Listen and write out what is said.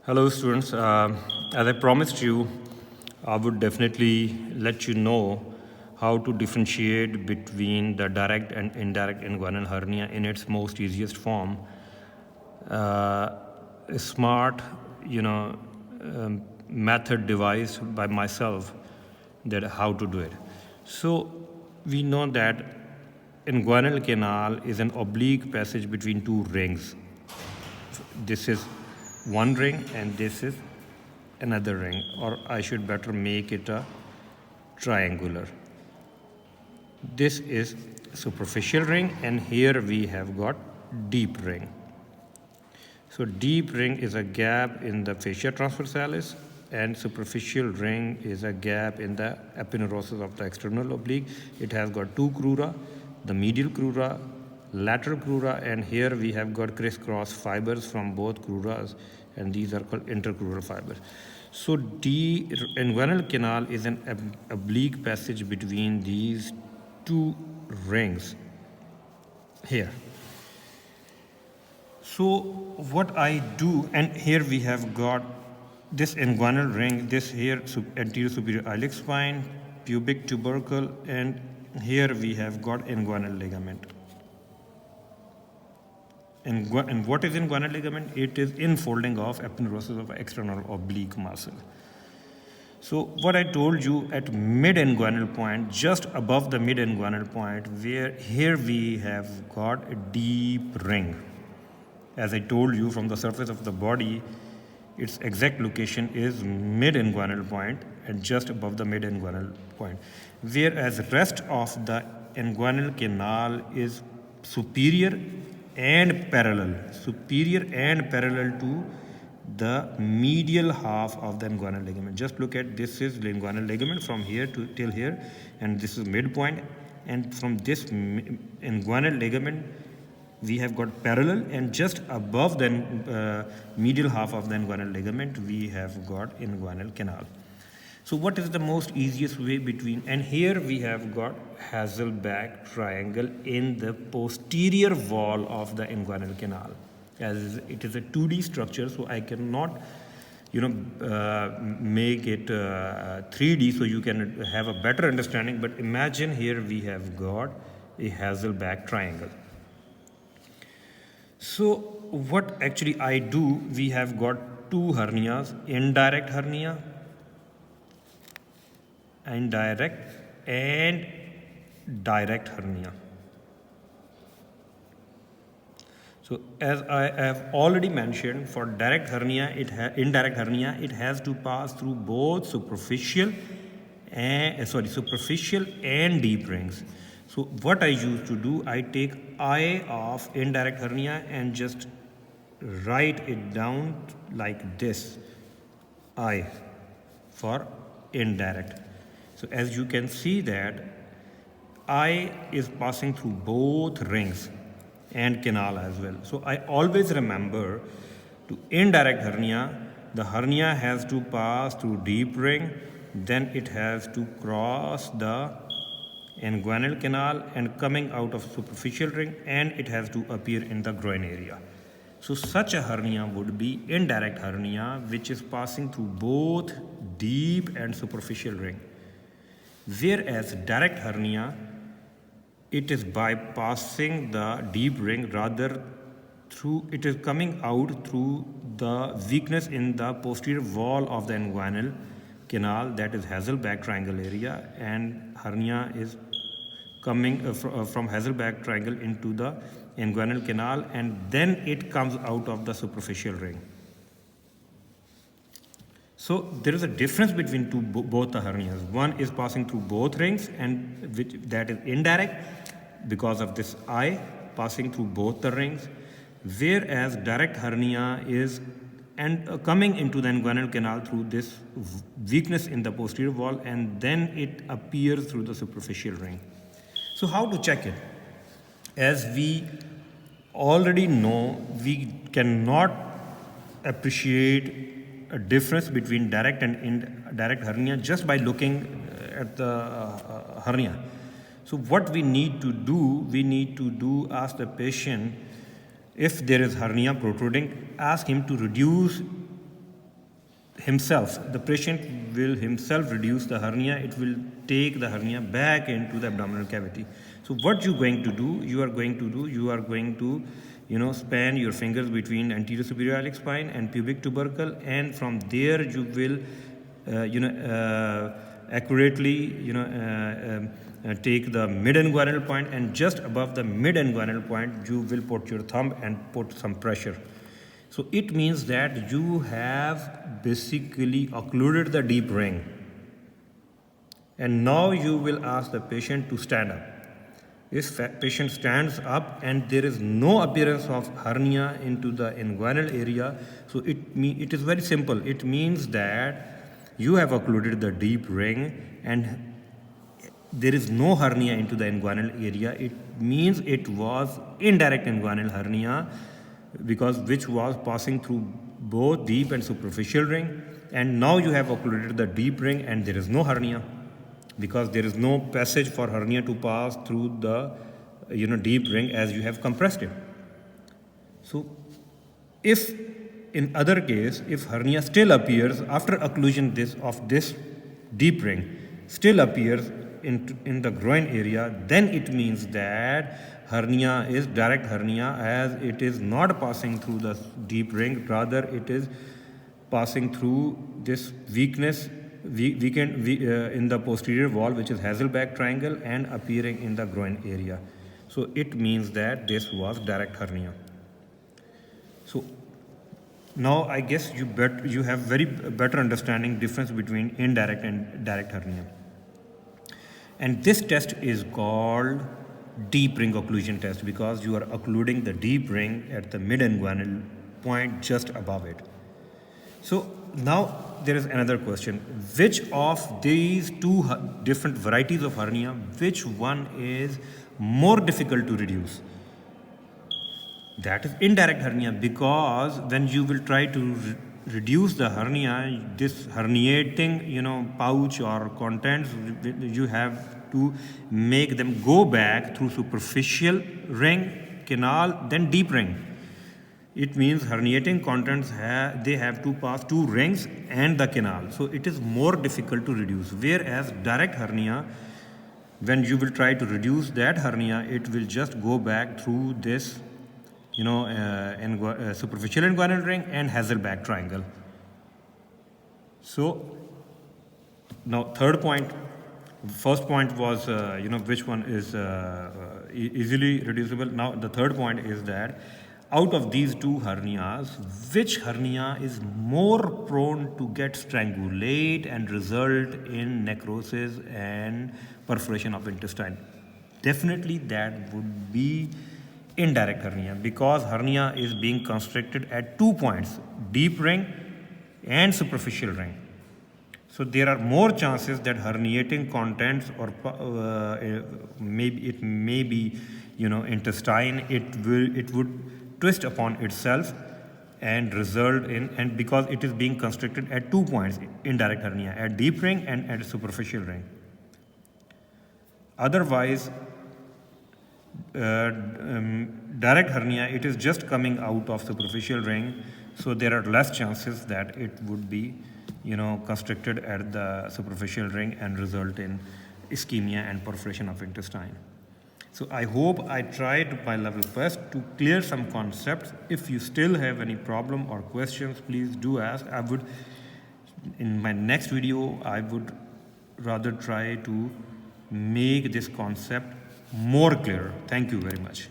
Hello, students. As I promised you, I would definitely let you know how to differentiate between the direct and indirect inguinal hernia in its most easiest form. A smart, method devised by myself that how to do it. So we know that inguinal canal is an oblique passage between two rings. This is one ring and this is another ring, or I should better make it a triangular. This is superficial ring and here we have got deep ring. So deep ring is a gap in the fascia transversalis and superficial ring is a gap in the aponeurosis of the external oblique. It has got two crura, the medial crura, lateral crura, and here we have got crisscross fibers from both cruras, and these are called intercrural fibers. So the inguinal canal is an oblique passage between these two rings here. So what I do, and here we have got this inguinal ring, this here anterior superior iliac spine, pubic tubercle, and here we have got inguinal ligament. And what is inguinal ligament? It is infolding of aponeurosis of external oblique muscle. So what I told you at mid-inguinal point, just above the mid-inguinal point, where here we have got a deep ring. As I told you, from the surface of the body, its exact location is mid-inguinal point and just above the mid-inguinal point. Whereas rest of the inguinal canal is superior and parallel to the medial half of the inguinal ligament. Just look at this is the inguinal ligament from here to till here, and this is midpoint, and from this inguinal ligament we have got parallel, and just above the medial half of the inguinal ligament we have got inguinal canal. So what is the most easiest way between, and here we have got Hasselbalch triangle in the posterior wall of the inguinal canal. As it is a 2D structure, so I cannot make it 3D so you can have a better understanding, but imagine here we have got a Hasselbalch triangle. So what actually I do, we have got two hernias, indirect hernia and direct hernia. So as I have already mentioned, for indirect hernia, it has to pass through both superficial and deep rings. So what I used to do, I take I of indirect hernia and just write it down like this, I for indirect. So as you can see that I is passing through both rings and canal as well. So I always remember to indirect hernia, the hernia has to pass through deep ring, then it has to cross the inguinal canal and coming out of superficial ring, and it has to appear in the groin area. So such a hernia would be indirect hernia, which is passing through both deep and superficial ring. Whereas direct hernia, it is bypassing the deep ring, rather it is coming out through the weakness in the posterior wall of the inguinal canal, that is Hasselbalch triangle area, and hernia is coming from Hasselbalch triangle into the inguinal canal, and then it comes out of the superficial ring. So there is a difference between both the hernias. One is passing through both rings, and that is indirect because of this I passing through both the rings, whereas direct hernia is coming into the inguinal canal through this weakness in the posterior wall, and then it appears through the superficial ring. So how to check it? As we already know, we cannot appreciate a difference between direct and indirect hernia just by looking at the hernia. So what we need to do, ask the patient if there is hernia protruding, ask him to reduce himself, the patient will himself reduce the hernia. It will take the hernia back into the abdominal cavity. So what you're going to do, you are going to span your fingers between anterior superior iliac spine and pubic tubercle, and from there you will accurately take the mid-inguinal point, and just above the mid-inguinal point you will put your thumb and put some pressure. So it means that you have basically occluded the deep ring, and now you will ask the patient to stand up. If patient stands up and there is no appearance of hernia into the inguinal area, so it is very simple. It means that you have occluded the deep ring and there is no hernia into the inguinal area. It means it was indirect inguinal hernia, because which was passing through both deep and superficial ring, and now you have occluded the deep ring and there is no hernia, because there is no passage for hernia to pass through the deep ring as you have compressed it. So if in other case, if hernia still appears after occlusion of this deep ring, still appears in the groin area, then it means that hernia is direct hernia, as it is not passing through the deep ring, rather it is passing through this weakness in the posterior wall, which is Hasselbalch triangle, and appearing in the groin area. So it means that this was direct hernia. So now I guess you have very better understanding difference between indirect and direct hernia. And this test is called deep ring occlusion test, because you are occluding the deep ring at the mid-inguinal point just above it. So now there is another question. Which of these two different varieties of hernia, which one is more difficult to reduce? That is indirect hernia, because when you will try to reduce the hernia, this herniating pouch or contents, you have to make them go back through superficial ring, canal, then deep ring. It means herniating contents they have to pass two rings and the canal. So it is more difficult to reduce. Whereas direct hernia, when you will try to reduce that hernia, it will just go back through this superficial inguinal ring and Hasselbalch triangle. So now third point, first point was which one is easily reducible. Now the third point is that out of these two hernias, which hernia is more prone to get strangulate and result in necrosis and perforation of intestine? Definitely that would be indirect hernia, because hernia is being constricted at 2 points, deep ring and superficial ring. So there are more chances that herniating contents or maybe intestine, it would twist upon itself and result in, and because it is being constricted at 2 points, indirect hernia, at deep ring and at superficial ring. Otherwise, direct hernia, it is just coming out of superficial ring, so there are less chances that it would be constricted at the superficial ring and result in ischemia and perforation of intestine. So I hope I tried my level best to clear some concepts. If you still have any problem or questions, please do ask. In my next video, I would rather try to make this concept more clear. Thank you very much.